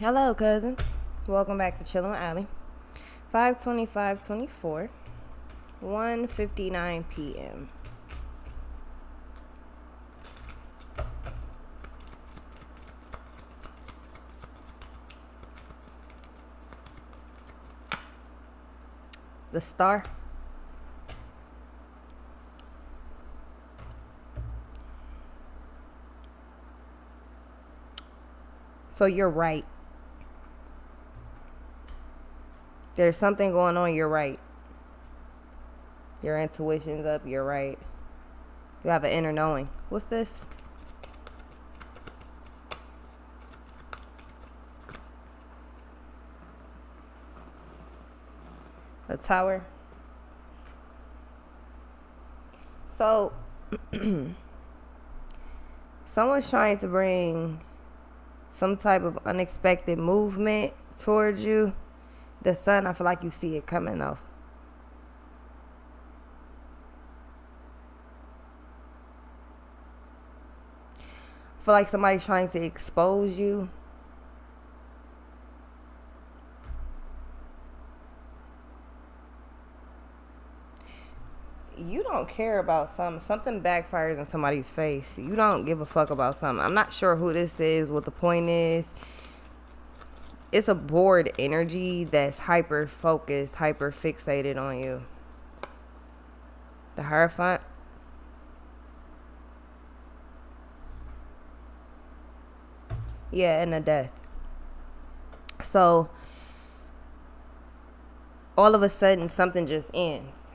Hello, cousins. Welcome back to Chillin' with Allie. 5:25:24, 1:59 p.m. The star. So you're right. There's something going on. You're right. Your intuition's up. You're right. You have an inner knowing. What's this? The tower. So, someone's trying to bring some type of unexpected movement towards you. The sun, I feel like you see it coming though. I feel like somebody's trying to expose you. You don't care about something backfires in somebody's face. You don't give a fuck about something. I'm not sure who this is, what the point is. It's a bored energy that's hyper focused, hyper fixated on you. The Hierophant. Yeah, and the Death. So all of a sudden something just ends.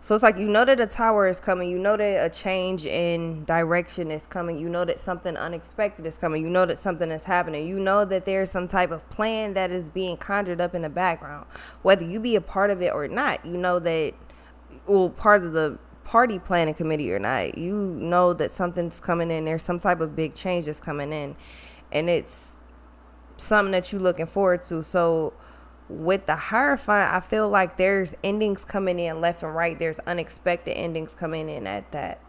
So it's like, you know that a tower is coming. You know that a change in direction is coming. You know that something unexpected is coming. You know that something is happening. You know that there's some type of plan that is being conjured up in the background. Whether you be a part of it or not, you know that, well, part of the party planning committee or not, you know that something's coming in. There's some type of big change that's coming in. And it's something that you're looking forward to. So with the Hierophant, I feel like there's endings coming in left and right. There's unexpected endings coming in at that.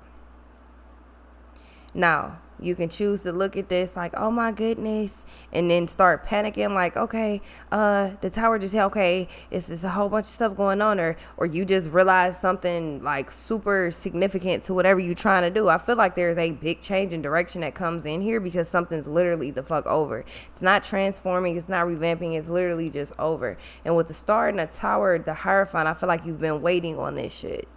Now, you can choose to look at this like, oh my goodness, and then start panicking like, okay, the tower just hit, okay, it's a whole bunch of stuff going on, or you just realize something like super significant to whatever you're trying to do. I feel like there's a big change in direction that comes in here because something's literally the fuck over. It's not transforming, it's not revamping, it's literally just over. And with the star and the tower, the Hierophant, I feel like you've been waiting on this shit.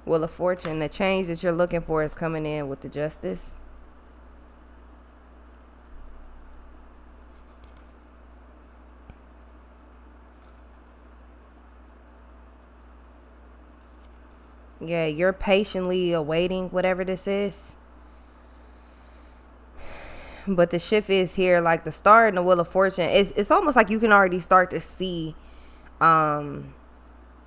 Wheel of Fortune, the change that you're looking for is coming in with the Justice. Yeah, you're patiently awaiting whatever this is. But the shift is here, like the star and the Wheel of Fortune. It's almost like you can already start to see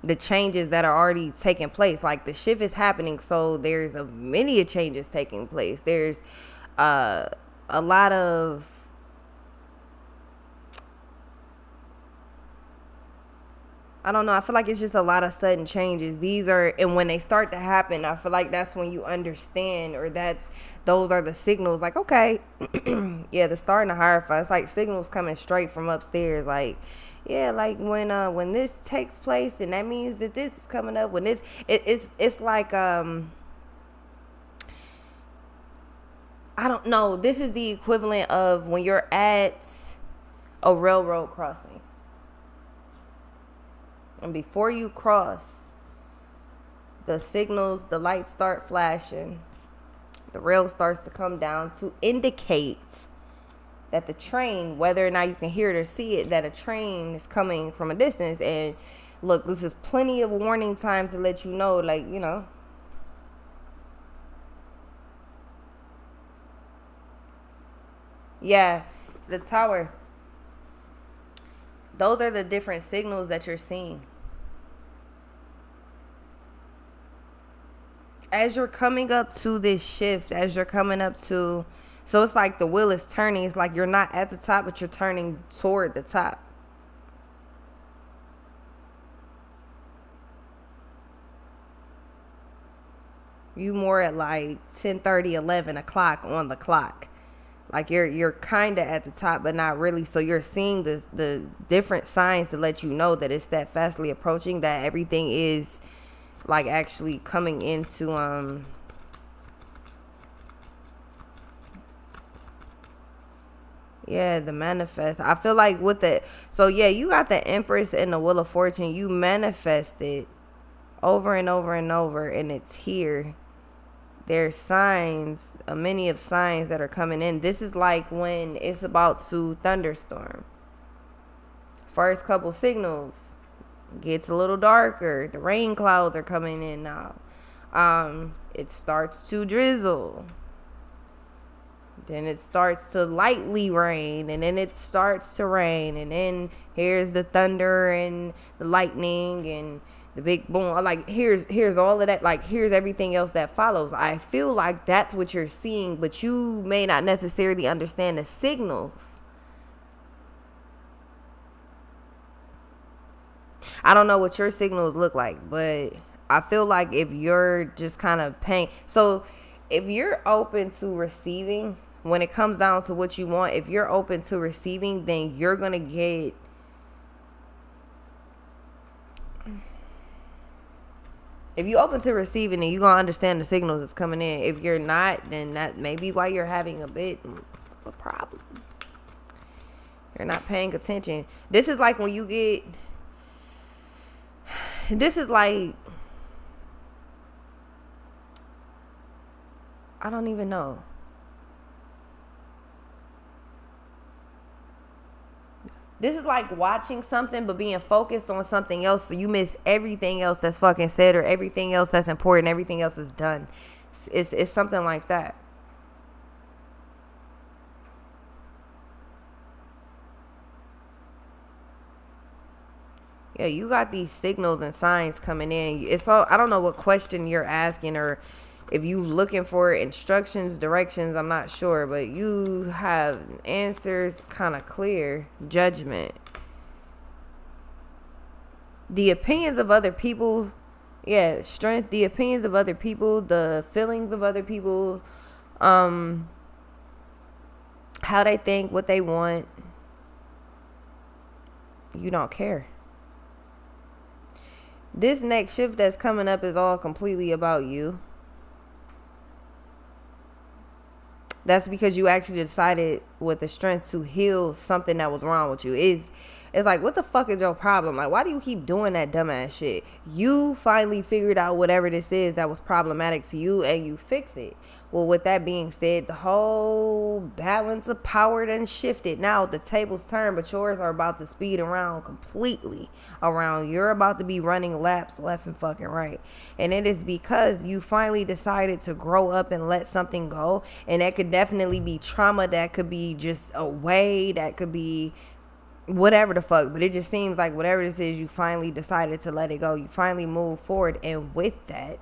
the changes that are already taking place. Like the shift is happening, so there's a many changes taking place. There's a lot of, I don't know. I feel like it's just a lot of sudden changes. These are, and when they start to happen, I feel like that's when you understand, or those are the signals. Like, okay, yeah, the star and the Hierophant. It's like signals coming straight from upstairs. Like, yeah, like when this takes place, and that means that this is coming up. When this, it's like I don't know. This is the equivalent of when you're at a railroad crossing, and before you cross, the signals, the lights start flashing, the rail starts to come down to indicate that the train, whether or not you can hear it or see it, that a train is coming from a distance. And look, this is plenty of warning time to let you know, like, yeah, the tower. Those are the different signals that you're seeing. As you're coming up to this shift, as you're coming up to, so it's like the wheel is turning. It's like you're not at the top, but you're turning toward the top. You more at like 10:30, 11 o'clock on the clock. Like you're kind of at the top, but not really. So you're seeing the different signs to let you know that it's that fastly approaching, that everything is like actually coming into yeah, the manifest. I feel like with the, so yeah, you got the Empress and the Wheel of Fortune. You manifested over and over and over, and it's here. There's signs, many of signs that are coming in. This is like when it's about to thunderstorm. First couple signals gets a little darker. The rain clouds are coming in now. It starts to drizzle. Then it starts to lightly rain, and then it starts to rain, and then here's the thunder and the lightning and the big boom. Like here's all of that. Like here's everything else that follows. I feel like that's what you're seeing, but you may not necessarily understand the signals. I don't know what your signals look like, but I feel like if you're just kind of paying, so if you're open to receiving, when it comes down to what you want, if you're open to receiving, then you're going to get, if you're open to receiving, then you're going to understand the signals that's coming in. If you're not, then that may be why you're having a bit of a problem. You're not paying attention. This is like when you get, this is like, I don't even know. This is like watching something but being focused on something else, so you miss everything else that's fucking said, or everything else that's important, everything else is done. It's something like that. Yeah, you got these signals and signs coming in. It's all, I don't know what question you're asking, or if you looking for instructions, directions, I'm not sure, but you have answers kind of clear. Judgment. The opinions of other people, yeah, strength, the opinions of other people, the feelings of other people, how they think, what they want. You don't care. This next shift that's coming up is all completely about you. That's because you actually decided with the strength to heal something that was wrong with you. It's like, what the fuck is your problem? Like, why do you keep doing that dumbass shit? You finally figured out whatever this is that was problematic to you, and you fixed it. Well, with that being said, the whole balance of power done shifted. Now the tables turn, but yours are about to speed around completely around. You're about to be running laps left and fucking right. And it is because you finally decided to grow up and let something go. And that could definitely be trauma. That could be just a way. That could be whatever the fuck. But it just seems like whatever this is, you finally decided to let it go. You finally moved forward. And with that,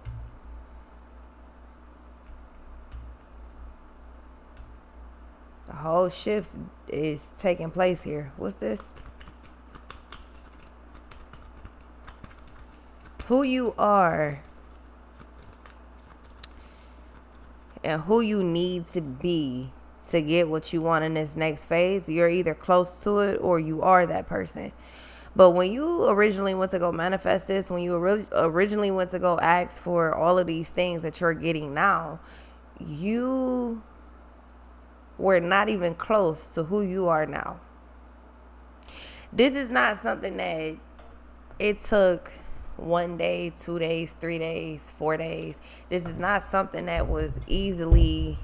the whole shift is taking place here. What's this? Who you are and who you need to be to get what you want in this next phase. You're either close to it or you are that person. But when you originally went to go manifest this, when you originally went to go ask for all of these things that you're getting now, you were not even close to who you are now. This is not something that it took 1 day, 2 days, 3 days, 4 days. This is not something that was easily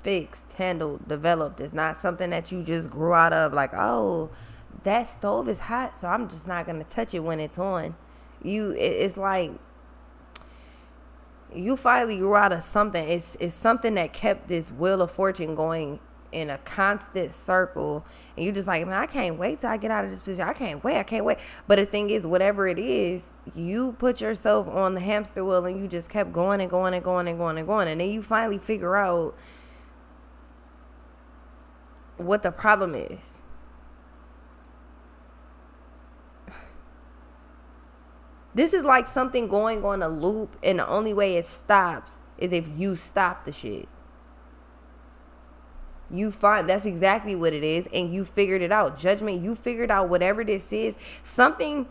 fixed, handled, developed. It's not something that you just grew out of, like, oh, that stove is hot, so I'm just not gonna touch it when it's on. It's like you finally grew out of something. It's something that kept this wheel of fortune going in a constant circle, and you just like, man, I can't wait till I get out of this position. I can't wait. But the thing is, whatever it is, you put yourself on the hamster wheel, and you just kept going and going and going and going and going, and then you finally figure out what the problem is. This is like something going on a loop, and the only way it stops is if you stop the shit. You find that's exactly what it is, and you figured it out. Judgment, you figured out whatever this is. Something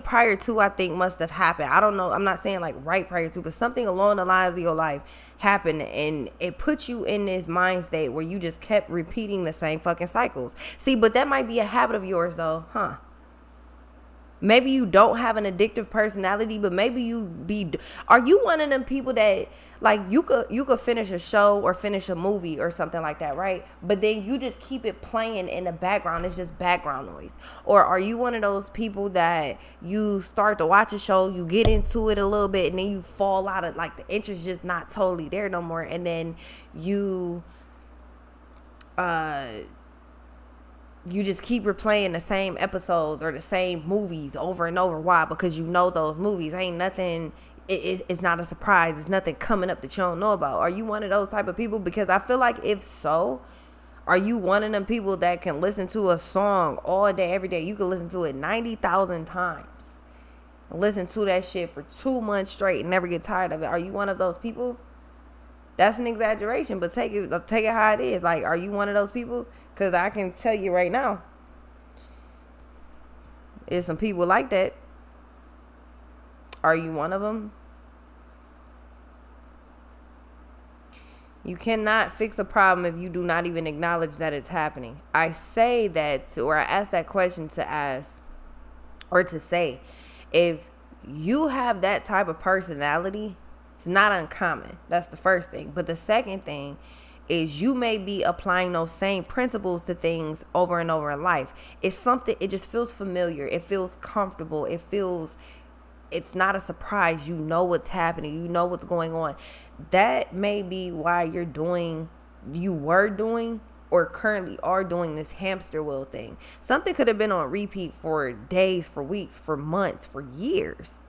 prior to, I think, must have happened. I don't know. I'm not saying like right prior to, but something along the lines of your life happened, and it put you in this mind state where you just kept repeating the same fucking cycles. See, but that might be a habit of yours though, huh? Maybe you don't have an addictive personality, but maybe are you one of them people that like you could finish a show or finish a movie or something like that, right? But then you just keep it playing in the background. It's just background noise. Or are you one of those people that you start to watch a show, you get into it a little bit, and then you fall out of, like, the interest just not totally there no more, and then you just keep replaying the same episodes or the same movies over and over. Why? Because you know those movies. Ain't nothing, it's not a surprise. It's nothing coming up that you don't know about. Are you one of those type of people? Because I feel like if so, are you one of them people that can listen to a song all day, every day? You can listen to it 90,000 times. Listen to that shit for 2 months straight and never get tired of it. Are you one of those people? That's an exaggeration, but take it how it is. Like, are you one of those people? Because I can tell you right now, there's some people like that. Are you one of them? You cannot fix a problem if you do not even acknowledge that it's happening. I say that or I ask that question to ask or to say, if you have that type of personality, it's not uncommon. That's the first thing. But the second thing is you may be applying those same principles to things over and over in life. It's something, it just feels familiar. It feels comfortable. It's not a surprise. You know what's happening. You know what's going on. That may be why you were doing or currently are doing this hamster wheel thing. Something could have been on repeat for days, for weeks, for months, for years.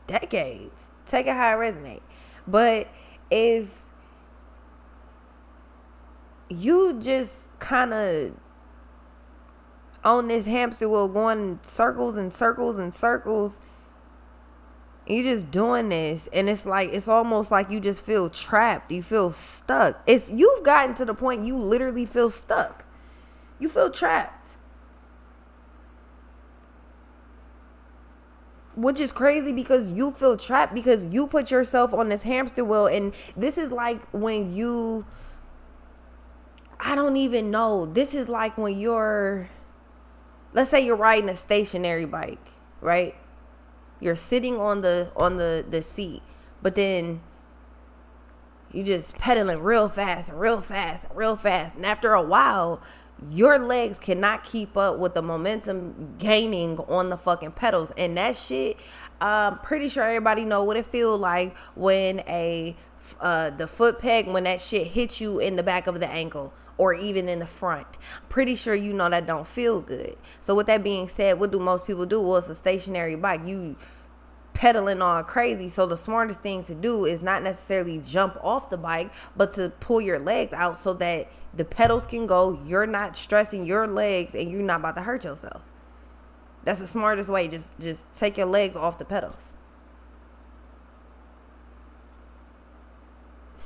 Decades. Take it how it resonates. But if you just kind of on this hamster wheel going in circles and circles and circles, you just doing this, and it's almost like you just feel trapped. You feel stuck. You've gotten to the point you literally feel stuck. You feel trapped. Which is crazy because you feel trapped because you put yourself on this hamster wheel. And this is like when I don't even know. This is like when let's say you're riding a stationary bike, right? You're sitting on the seat, but then you just pedaling real fast and real fast and real fast. And after a while, your legs cannot keep up with the momentum gaining on the fucking pedals. And that shit, I'm pretty sure everybody know what it feel like when the foot peg, when that shit hits you in the back of the ankle or even in the front. Pretty sure you know that don't feel good. So with that being said, what do most people do? Well, it's a stationary bike. You pedaling on crazy. So the smartest thing to do is not necessarily jump off the bike, but to pull your legs out so that the pedals can go. You're not stressing your legs and you're not about to hurt yourself. That's the smartest way. Just take your legs off the pedals.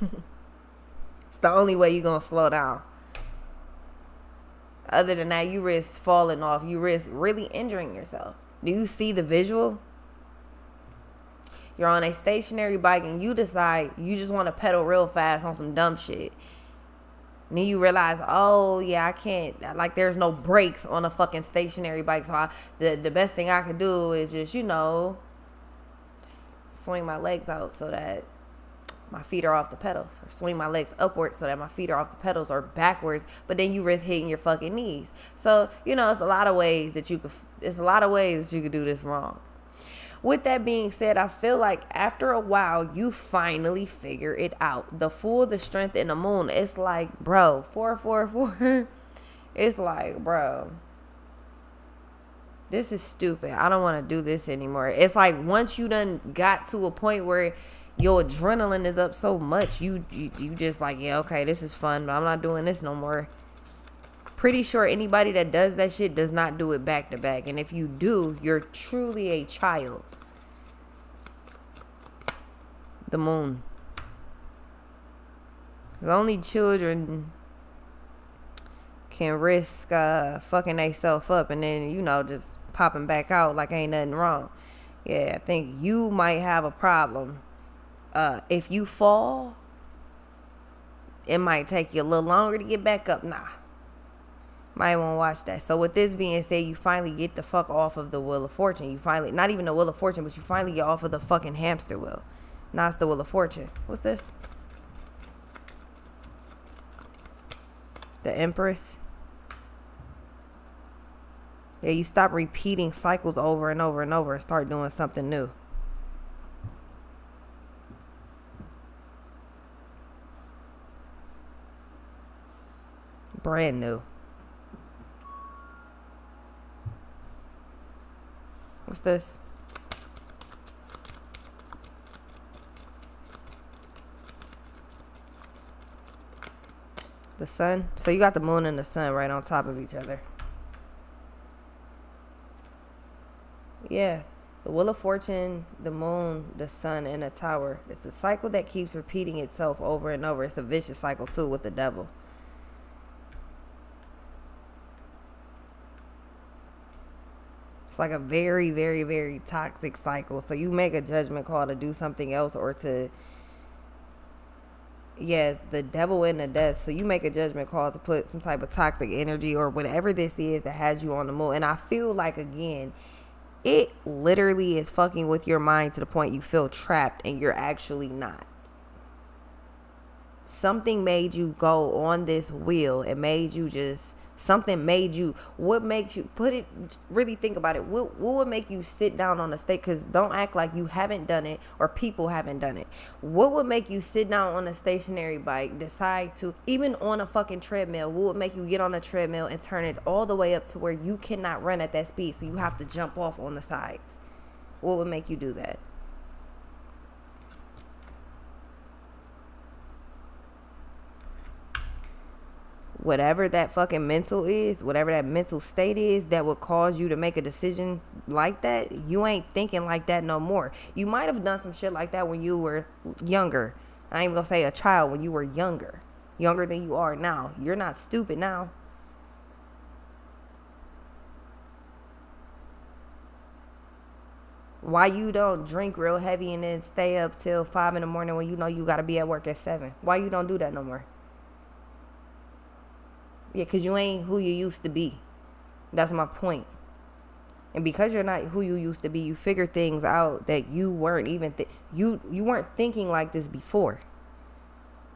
It's the only way you're going to slow down. Other than that, you risk falling off. You risk really injuring yourself. Do you see the visual? You're on a stationary bike and you decide you just want to pedal real fast on some dumb shit. And then you realize, oh yeah, I can't, like, there's no brakes on a fucking stationary bike. So the best thing I could do is just, just swing my legs out so that my feet are off the pedals, or swing my legs upwards so that my feet are off the pedals, or backwards, but then you risk hitting your fucking knees. So, it's a lot of ways that you could do this wrong. With that being said, I feel like after a while, you finally figure it out. The Fool, the Strength, and the Moon. It's like, bro, 444. It's like, bro, this is stupid. I don't want to do this anymore. It's like once you done got to a point where your adrenaline is up so much, you just like, yeah, okay, this is fun, but I'm not doing this no more. Pretty sure anybody that does that shit does not do it back to back. And if you do, you're truly a child. The moon. The only children can risk fucking theyself up and then, just popping back out like ain't nothing wrong. Yeah, I think you might have a problem. If you fall, it might take you a little longer to get back up. Nah. Might want to watch that. So with this being said, you finally get the fuck off of the Wheel of Fortune. You finally, not even the Wheel of Fortune, but you finally get off of the fucking hamster wheel. Now it's the Wheel of Fortune. What's this? The Empress. Yeah, you stop repeating cycles over and over and over and start doing something new. Brand new. What's this? The sun. So you got the moon and the sun right on top of each other. Yeah. The Wheel of Fortune, the moon, the sun, and the tower. It's a cycle that keeps repeating itself over and over. It's a vicious cycle too with the devil. It's like a very, very, very toxic cycle. So you make a judgment call to do something else or to... Yeah, the devil and the death. So you make a judgment call to put some type of toxic energy or whatever this is that has you on the moon. And I feel like, again, it literally is fucking with your mind to the point you feel trapped and you're actually not. Something made you go on this wheel and made you just... Something made you... What makes you... Really think about it. What would make you sit down on a stage? Because don't act like you haven't done it or people haven't done it. What would make you sit down on a stationary bike, decide to... Even on a fucking treadmill, what would make you get on a treadmill and turn it all the way up to where you cannot run at that speed, so you have to jump off on the sides? What would make you do that? Whatever that fucking mental is, whatever that mental state is that would cause you to make a decision like that, you ain't thinking like that no more. You might have done some shit like that when you were younger. I ain't even gonna say a child, when you were younger than you are now. You're not stupid now. Why you don't drink real heavy and then stay up till 5 a.m. when you know you gotta be at work at 7? Why you don't do that no more? Yeah, because you ain't who you used to be. That's my point. And because you're not who you used to be, you figure things out that you weren't even... you weren't thinking like this before.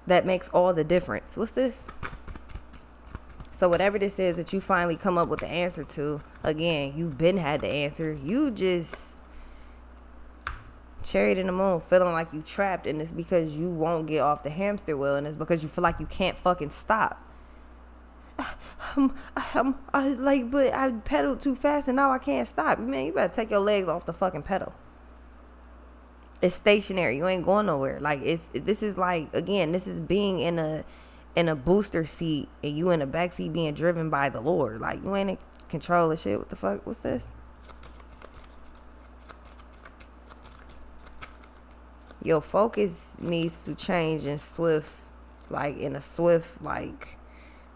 That makes all the difference. What's this? So whatever this is that you finally come up with the answer to, again, you've been had the answer. You just... Chariot in the moon, feeling like you trapped, and it's because you won't get off the hamster wheel, and it's because you feel like you can't fucking stop. But I pedaled too fast and now I can't stop. Man, you better take your legs off the fucking pedal. It's stationary. You ain't going nowhere. Like, this is like, again, this is being in a booster seat and you in the back seat being driven by the Lord. Like, you ain't in control of shit. What the fuck? What's this? Your focus needs to change in a swift,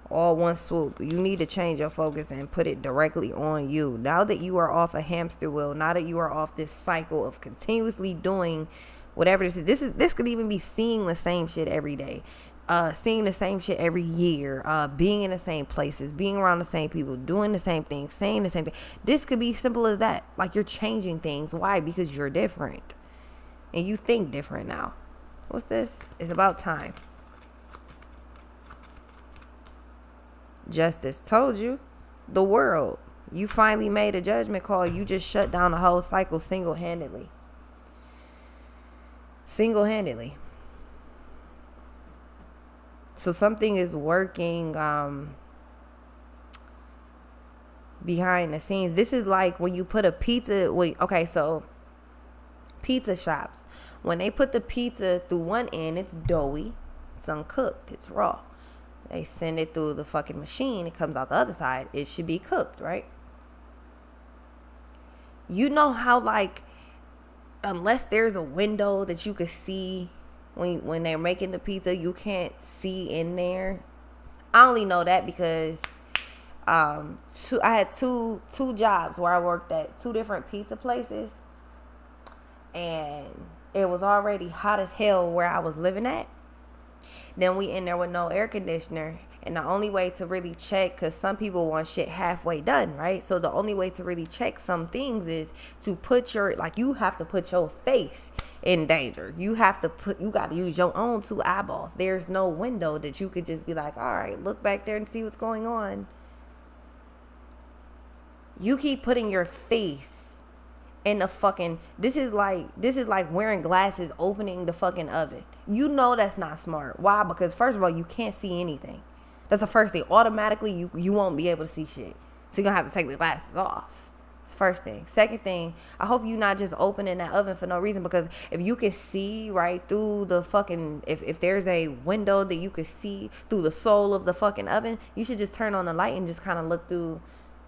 all one swoop. You need to change your focus and put it directly on you. Now that you are off a hamster wheel, now that you are off this cycle of continuously doing whatever this could even be seeing the same shit every day, seeing the same shit every year, being in the same places, being around the same people, doing the same thing, saying the same thing. This could be simple as that. Like, you're changing things. Why? Because you're different and you think different now. What's this? It's about time. Justice. Told you. The world. You finally made a judgment call. You just shut down the whole cycle single-handedly. Single-handedly. So something is working behind the scenes. This is like when you put a pizza... so pizza shops. When they put the pizza through one end, it's doughy. It's uncooked. It's raw. They send it through the fucking machine. It comes out the other side. It should be cooked, right? You know how, like, unless there's a window that you could see when they're making the pizza, you can't see in there. I only know that because I had two jobs where I worked at two different pizza places, and it was already hot as hell where I was living at. Then we in there with no air conditioner. And the only way to really check, because some people want shit halfway done, right? So the only way to really check some things is to put you have to put your face in danger. You got to use your own two eyeballs. There's no window that you could just be like, all right, look back there and see what's going on. You keep putting your face in the fucking, this is like wearing glasses, opening the fucking oven. You know that's not smart. Why? Because first of all, you can't see anything. That's the first thing. Automatically, you won't be able to see shit. So you're going to have to take the glasses off. That's the first thing. Second thing, I hope you're not just opening that oven for no reason, because if you can see right through the fucking, if there's a window that you can see through the soul of the fucking oven, you should just turn on the light and just kind of look through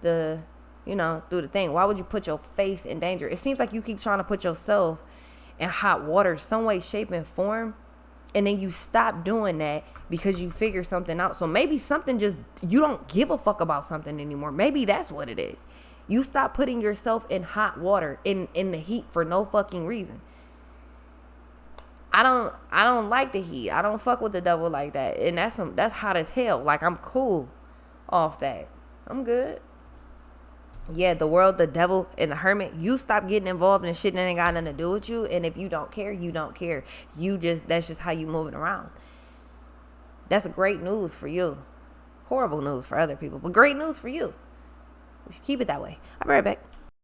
the thing. Why would you put your face in danger? It seems like you keep trying to put yourself in hot water some way, shape, and form. And then you stop doing that because you figure something out. So maybe something you don't give a fuck about something anymore. Maybe that's what it is. You stop putting yourself in hot water, in the heat for no fucking reason. I don't like the heat. I don't fuck with the devil like that. And that's hot as hell. Like, I'm cool off that. I'm good. Yeah, the world, the devil, and the hermit, you stop getting involved in shit that ain't got nothing to do with you. And if you don't care, you don't care. That's just how you moving around. That's great news for you. Horrible news for other people, but great news for you. We should keep it that way. I'll be right back.